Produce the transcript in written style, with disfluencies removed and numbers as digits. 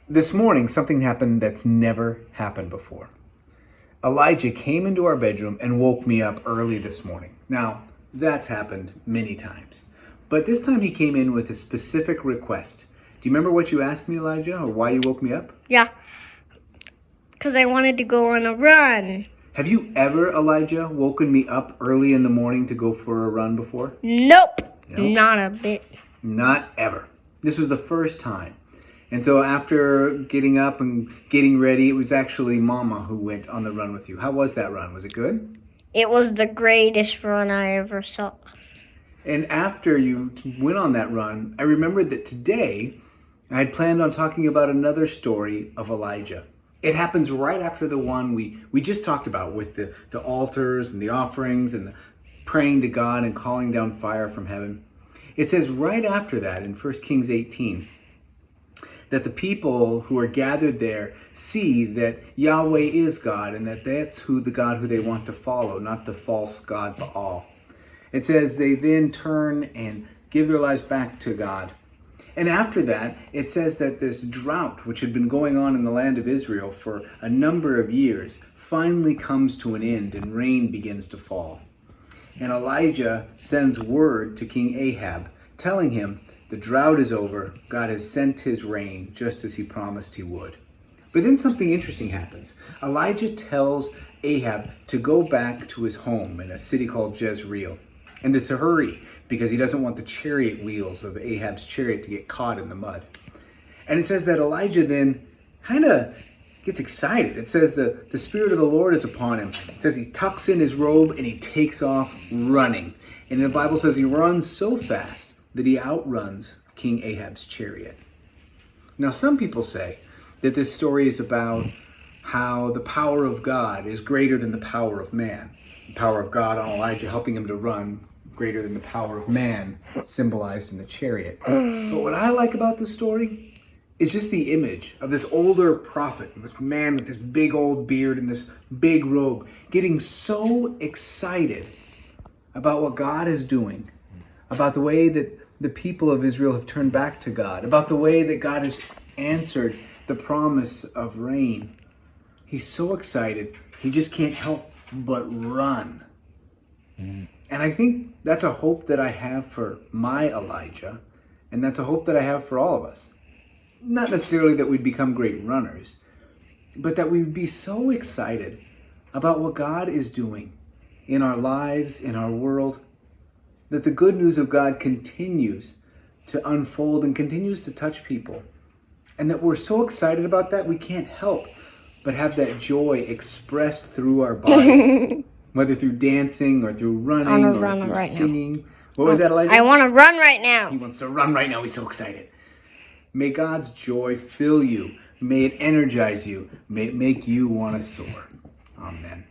This morning, something happened that's never happened before. Elijah came into our bedroom and woke me up early this morning. Now, that's happened many times. But this time he came in with a specific request. Do you remember what you asked me, Elijah, or why you woke me up? Yeah, because I wanted to go on a run. Have you ever, Elijah, woken me up early in the morning to go for a run before? Nope, No, not a bit. not ever. This was the first time. And so after getting up and getting ready, it was actually Mama who went on the run with you. How was that run? Was it good? It was the greatest run I ever saw. And after you went on that run, I remembered that today I had planned on talking about another story of Elijah. It happens right after the one we just talked about with the altars and the offerings and the praying to God and calling down fire from heaven. It says right after that in 1 Kings 18 that the people who are gathered there see that Yahweh is God and that that's the God who they want to follow, not the false god Baal. It says they then turn and give their lives back to God. And after that, it says that this drought, which had been going on in the land of Israel for a number of years, finally comes to an end and rain begins to fall. And Elijah sends word to King Ahab, telling him the drought is over, God has sent his rain just as he promised he would. But then something interesting happens. Elijah tells Ahab to go back to his home in a city called Jezreel and to hurry because he doesn't want the chariot wheels of Ahab's chariot to get caught in the mud. And it says that Elijah then kind of gets excited. It says the Spirit of the Lord is upon him. It says he tucks in his robe and he takes off running. And the Bible says he runs so fast that he outruns King Ahab's chariot. Now, some people say that this story is about how the power of God is greater than the power of man. The power of God on Elijah helping him to run greater than the power of man symbolized in the chariot. But what I like about this story is just the image of this older prophet, this man with this big old beard and this big robe, getting so excited about what God is doing, about the way that the people of Israel have turned back to God, about the way that God has answered the promise of rain. He's so excited, he just can't help but run. And I think that's a hope that I have for my Elijah, and that's a hope that I have for all of us. Not necessarily that we'd become great runners, but that we'd be so excited about what God is doing in our lives, in our world, that the good news of God continues to unfold and continues to touch people. And that we're so excited about that, we can't help but have that joy expressed through our bodies, whether through dancing or through running or run through right singing. Now. What was that, Elijah? I want to run right now. He wants to run right now. He's so excited. May God's joy fill you. May it energize you. May it make you want to soar. Amen.